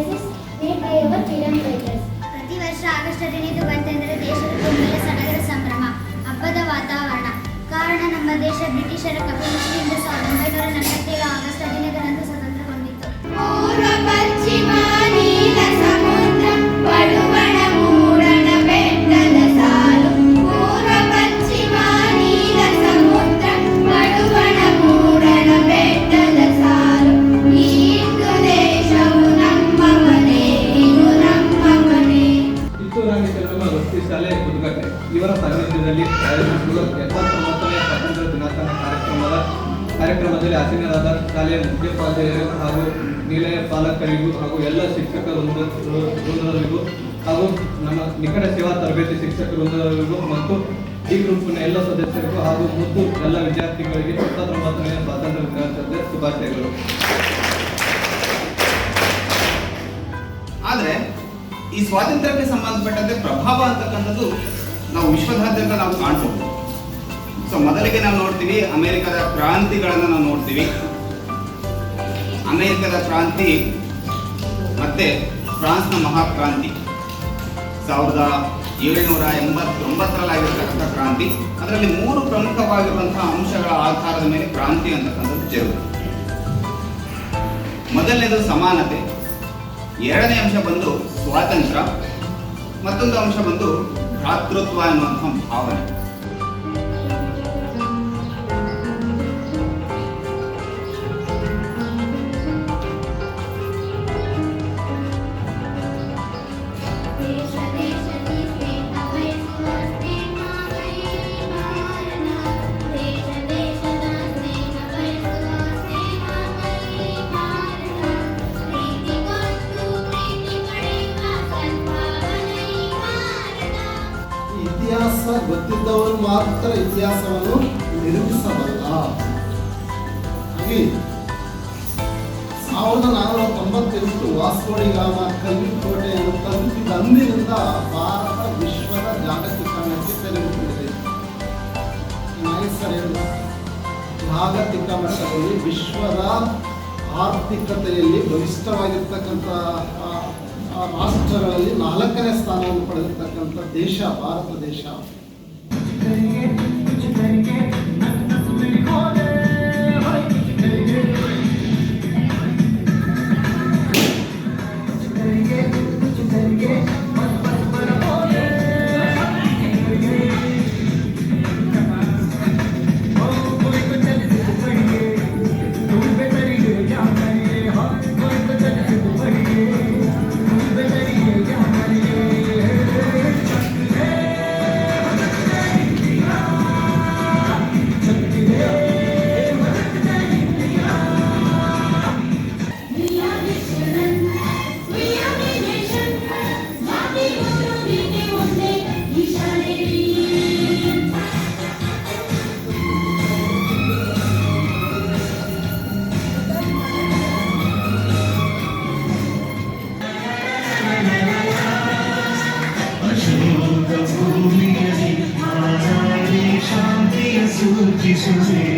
sacrifices made by our freedom fighters. ಪ್ರತಿ ವರ್ಷ August 15 ಬಂತೆಂದರೆ ದೇಶದ ತುಂಬೆಲ್ಲ ಸಡಗರ ಸಂಭ್ರಮ, ಹಬ್ಬದ ವಾತಾವರಣ. ಕಾರಣ ನಮ್ಮ ದೇಶ ಬ್ರಿಟಿಷರ ಕಪಿಮುಷ್ಟಿಯಿಂದ 1947 ಆಗಸ್ಟ್ 15ರಂದು ಸ್ವತಂತ್ರಗೊಂಡಿತು. ಪೂರ್ವ ಪಶ್ಚಿಮ ನೀಲ ಸಮುದ್ರ ಪಡುವಣ ಮೂಡಣ ಬೆಟ್ಟದ ಸಾಲು. ಪೂರ್ವ ಪಶ್ಚಿಮ ನೀಲ ಸಮುದ್ರ ಪಡುವಣ ಮೂಡಣ ಬೆಟ್ಟದ ಸಾಲು. ಈ ಹಿಂದೂ ದೇಶವು ನಮ್ಮ ಮನೆ, ಇದು ನಮ್ಮ ಮನೆ. ಕಿತ್ತೂರು ರಾಣಿ ಚೆನ್ನಮ್ಮ ವಸತಿ ಶಾಲೆ ಉದ್ಘಾಟನೆ. ಇವರ ಸಾನ್ನಿಧ್ಯದಲ್ಲಿ ಆಯೋಜಿಸಿರುವ 79ನೇ ಸ್ವಾತಂತ್ರ್ಯ ದಿನಾಚರಣೆ ಕಾರ್ಯಕ್ರಮದಲ್ಲಿ ಆಸೀನರಾದ ಶಾಲೆಯ ಮುಖ್ಯೋಪಾಧ್ಯಾಯರು ಹಾಗೂ ನಿಲಯ ಪಾಲಕರಿಗೂ ಹಾಗೂ ಎಲ್ಲ ಶಿಕ್ಷಕ ವೃಂದರಿಗೂ ಹಾಗೂ ನಮ್ಮ ನಿಕಟ ಸೇವಾ ತರಬೇತಿ ಶಿಕ್ಷಕ ವೃಂದರಿಗೂ ಮತ್ತು ಈ ಗ್ರೂಪಿನ ಎಲ್ಲ ಸದಸ್ಯರಿಗೂ ಹಾಗೂ ಮತ್ತು ಎಲ್ಲ ವಿದ್ಯಾರ್ಥಿಗಳಿಗೆ 79ನೇ ಸ್ವಾತಂತ್ರ್ಯ ದಿನಾಚರಣೆ ಶುಭಾಶಯಗಳು. ಆದರೆ ಈ ಸ್ವಾತಂತ್ರ್ಯಕ್ಕೆ ಸಂಬಂಧಪಟ್ಟಂತೆ ಪ್ರಭಾವ ಅಂತಕ್ಕಂಥದ್ದು ನಾವು ವಿಶ್ವದಾದ್ಯಂತ ನಾವು ಕಾಣ್ಬೋದು. ಸೊ ಮೊದಲಿಗೆ ನಾವು ನೋಡ್ತೀವಿ ಅಮೆರಿಕದ ಕ್ರಾಂತಿಗಳನ್ನು ನಾವು ನೋಡ್ತೀವಿ. ಅಮೆರಿಕದ ಕ್ರಾಂತಿ ಮತ್ತೆ ಫ್ರಾನ್ಸ್ನ ಮಹಾಕ್ರಾಂತಿ 1789ರಲ್ಲಿ ಆಗಿರ್ತಕ್ಕಂಥ ಕ್ರಾಂತಿ. ಅದರಲ್ಲಿ 3 ಪ್ರಮುಖವಾಗಿರುವಂತಹ ಅಂಶಗಳ ಆಧಾರದ ಮೇಲೆ ಕ್ರಾಂತಿ ಅಂತಕ್ಕಂಥದ್ದು ಜರುಗಿದೆ. ಮೊದಲನೇದು ಸಮಾನತೆ, ಎರಡನೇ ಅಂಶ ಬಂದು ಸ್ವಾತಂತ್ರ್ಯ, ಮತ್ತೊಂದು ಅಂಶ ಬಂದು ಭ್ರಾತೃತ್ವ ಎನ್ನುವಂತಹ ಭಾವನೆ. ಇತಿಹಾಸ ಗೊತ್ತಿದ್ದವರು ಮಾತ್ರ ಇತಿಹಾಸವನ್ನು ನಿರೂಪಿಸಬಲ್ಲ. ಹಾಗೆ 1498 ವಾಸ್ಕೋ ಡಿ ಗಾಮ ಕಲ್ಲಿಕೋಟೆಯನ್ನು ತಲುಪಿದ ಅಂದಿನಿಂದ ಭಾರತ ವಿಶ್ವದ ಜಾಗತಿಕ ಮಟ್ಟಕ್ಕೆ ತೆರೆದುಕೊಂಡಿದೆ. ಜಾಗತಿಕ ಮಟ್ಟದಲ್ಲಿ ವಿಶ್ವದ ಆರ್ಥಿಕತೆಯಲ್ಲಿ ಬಲಿಷ್ಠವಾಗಿರ್ತಕ್ಕಂಥ ರಾಷ್ಟ್ರಗಳಲ್ಲಿ 4ನೇ ಸ್ಥಾನವನ್ನು ಪಡೆದಿರ್ತಕ್ಕಂಥ ದೇಶ ಭಾರತ ದೇಶ. शांति सूची सुने